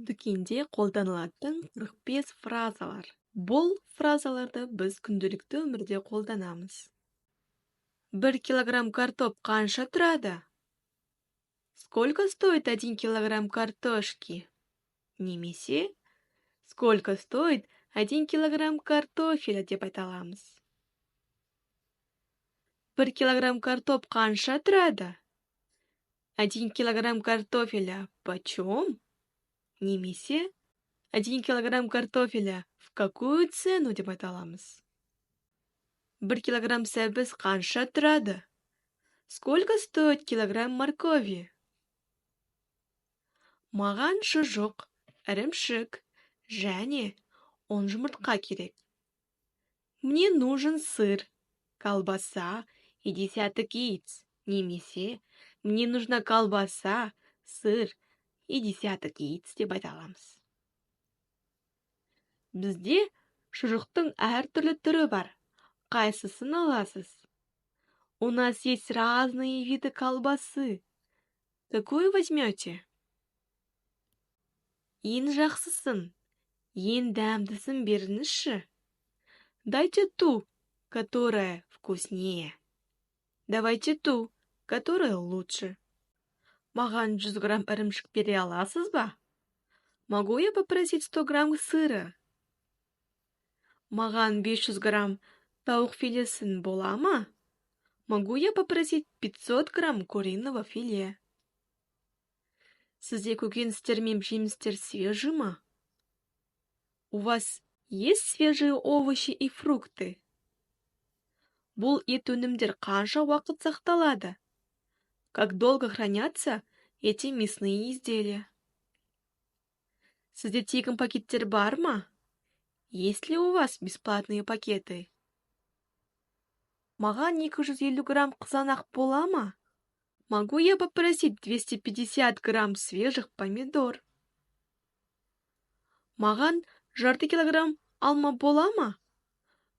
Дүкенде қолданылатын 45 фразалар. Бұл фразаларды біз күнделікті өмірде қолданамыз. 1 килограмм картоп қанша тұрады? Сколько стоит 1 килограмм картошки? Немесе сколько стоит 1 килограмм картофеля деп айта аламыз. 1 килограмм картоп қанша тұрады? 1 килограмм картофеля почем? Немесе 1 килограмм картофеля в какую цену деп айта аламыз. 1 килограмм сәбіз қанша тұрады? Сколько стоит килограмм моркови? Маған шұжық, ірімшік және 10 жұмыртқа керек. Мне нужен сыр, колбаса и десяток яиц. Немесе мне нужна колбаса, сыр и десяток яиц деп айта аламыз. Бізде шұжықтың әртүрлі түрі бар. Қайсысын аласыз? У нас есть разные виды колбасы. Какую возьмете? Ең жақсысын, ең дәмдісін беріңізші. Дайте ту, которая вкуснее. Давайте ту, которая лучше. Маған 100 грамм ірімшік бере аласыз ба? Могу я попросить 100 грамм сыра? Маған 500 грамм тауық филесін бола ма? Могу я попросить 500 грамм куриного филе? Сізде көкөністер мен жемістер свежий ма? У вас есть свежие овощи и фрукты? Бұл ет өнімдер қанша уақыт сақталады? Как долго хранятся эти мясные изделия? Сізде тегін пакеттер бар ма? Есть ли у вас бесплатные пакеты? Маған 250 грамм қызанақ бола ма? Могу я попросить 250 грамм свежих помидор? Маған жарты килограмм алма бола ма?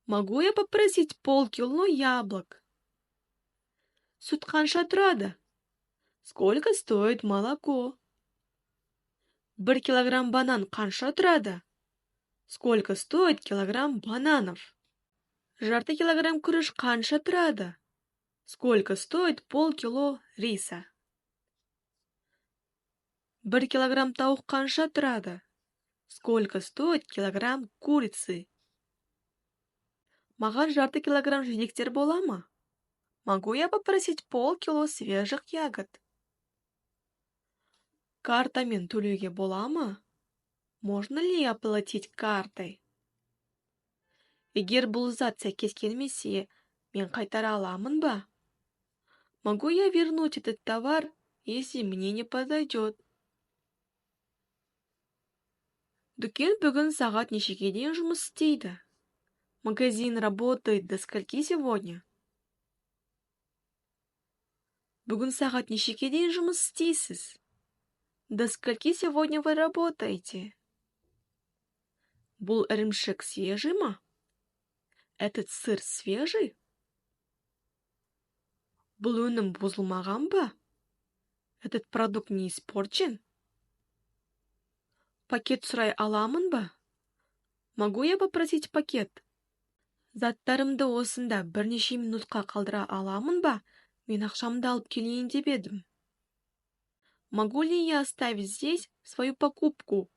Могу я попросить полкило яблок? Сүт қанша тұрады? Сколько стоит молоко? 1 килограмм банан қанша тұрады? Сколько стоит килограмм бананов? Жарты килограмм күріш қанша тұрады? Сколько стоит полкило риса? 1 килограмм тауық қанша тұрады? Сколько стоит килограмм курицы? Маған жарты килограмм жидектер бола ма? Могу я попросить полкило свежих ягод? Картамен төлеуге бола ма? Можно ли оплатить картой? Егер бұл зат сәйкес келмесе, мен қайтара аламын ба? Могу я вернуть этот товар, если мне не подойдет? Дүкен бүгін сағат нешеге дейін жұмыс істейді? Магазин работает до скольки сегодня? Бүгін сағат нешеге дейін жұмыс істейсіз? До скольки сегодня вы работаете? Бұл ірімшік свежий ма? Этот сыр свежий? Бұл өнім бұзылмаған ба? Этот продукт не испорчен? Пакет сұрай аламын ба? Могу я попросить пакет? Заттарымды осында бірнеше минутқа қалдыра аламын ба? Мен ақшамды алып келейін деп едім. Могу ли я оставить здесь свою покупку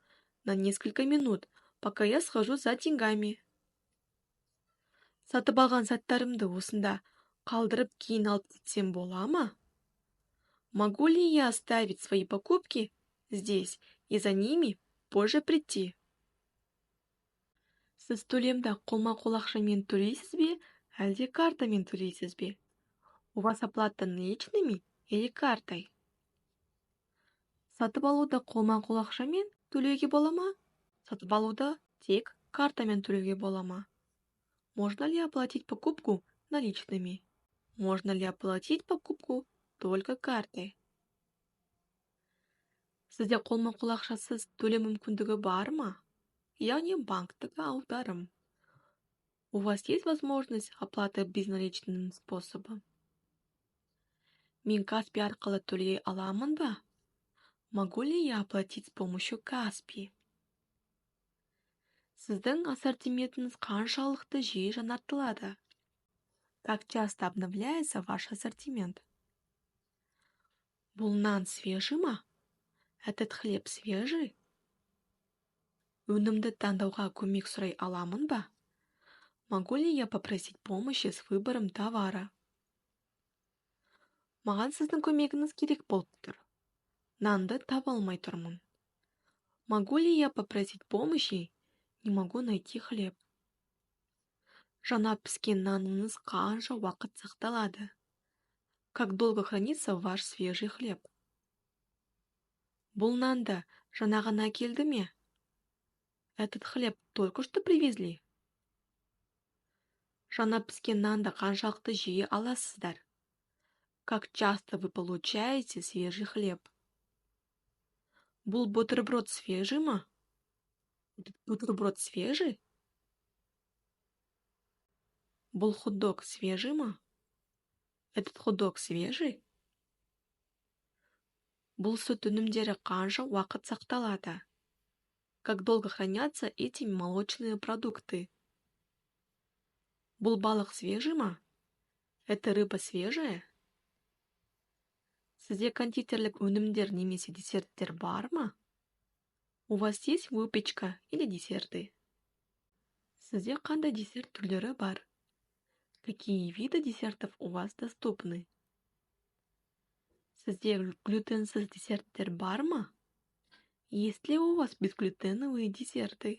на несколько минут, пока я схожу за деньгами? Сатып алған заттарымды осында қалдырып кейін алып кетсем бола ма? Могу ли я оставить свои покупки здесь и за ними позже прийти? Сіз төлемді қолма-қол ақшамен төлейсіз бе, әлде картамен төлейсіз бе? У вас оплата наличными или картой? Сатып алуды қолма-қол ақшамен төлеуге бола ма? Сатып алуды тек картамен төлеуге бола ма? Можно ли оплатить покупку наличными? Можно ли оплатить покупку только картой? Сізде қолма-қол ақшасыз төлем мүмкіндігі бар ма? Яғни банктегі аударым. У вас есть возможность оплаты безналичным способом? Мен Каспи арқылы төлей аламын ба? Могу ли я оплатить с помощью Каспи? Сіздің ассортиментіңіз қаншалықты жиі жаңартылады? Как часто обновляется ваш ассортимент? Бұл нан свежий ма? Этот хлеб свежий? Өнімді таңдауға көмек сұрай аламын ба? Могу ли я попросить помощи с выбором товара? Маған сіздің көмегіңіз керек болып тұр. Нанды таба алмай тұрмын. Могу ли я попросить помощи? Не могу найти хлеб. Жаңа піскен наныңыз қанша уақыт сақталады? Как долго хранится ваш свежий хлеб? Бұл нанды жаңа ғана келді ме? Этот хлеб только что привезли? Жаңа піскен нанды қаншалықты жиі аласыздар? Как часто вы получаете свежий хлеб? Бұл бутерброд свежий ма? Этот бутерброд свежий? Бұл хот-дог свежий ма? Этот хот-дог свежий? Бұл сүт өнімдері қанша уақыт сақталады? Как долго хранятся эти молочные продукты? Бұл балық свежий ма? Это рыба свежая? Сізде кондитерлік өнімдер немесе десерттер бар ма? У вас есть выпечка или десерты? Сізде қандай десерт түрлері бар? Какие виды десертов у вас доступны? Сізде глютенсіз десерттер бар ма? Есть ли у вас безглютеновые десерты?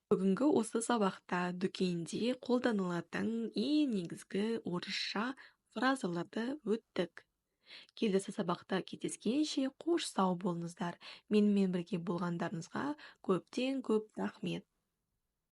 Бүгінгі осы сабақта дүкенде қолданылатын ең негізгі орысша фразаларды өттік. Келесі сабақта кездескенше қош сау болыңыздар. Менімен бірге болғандарыңызға көптен көп рахмет.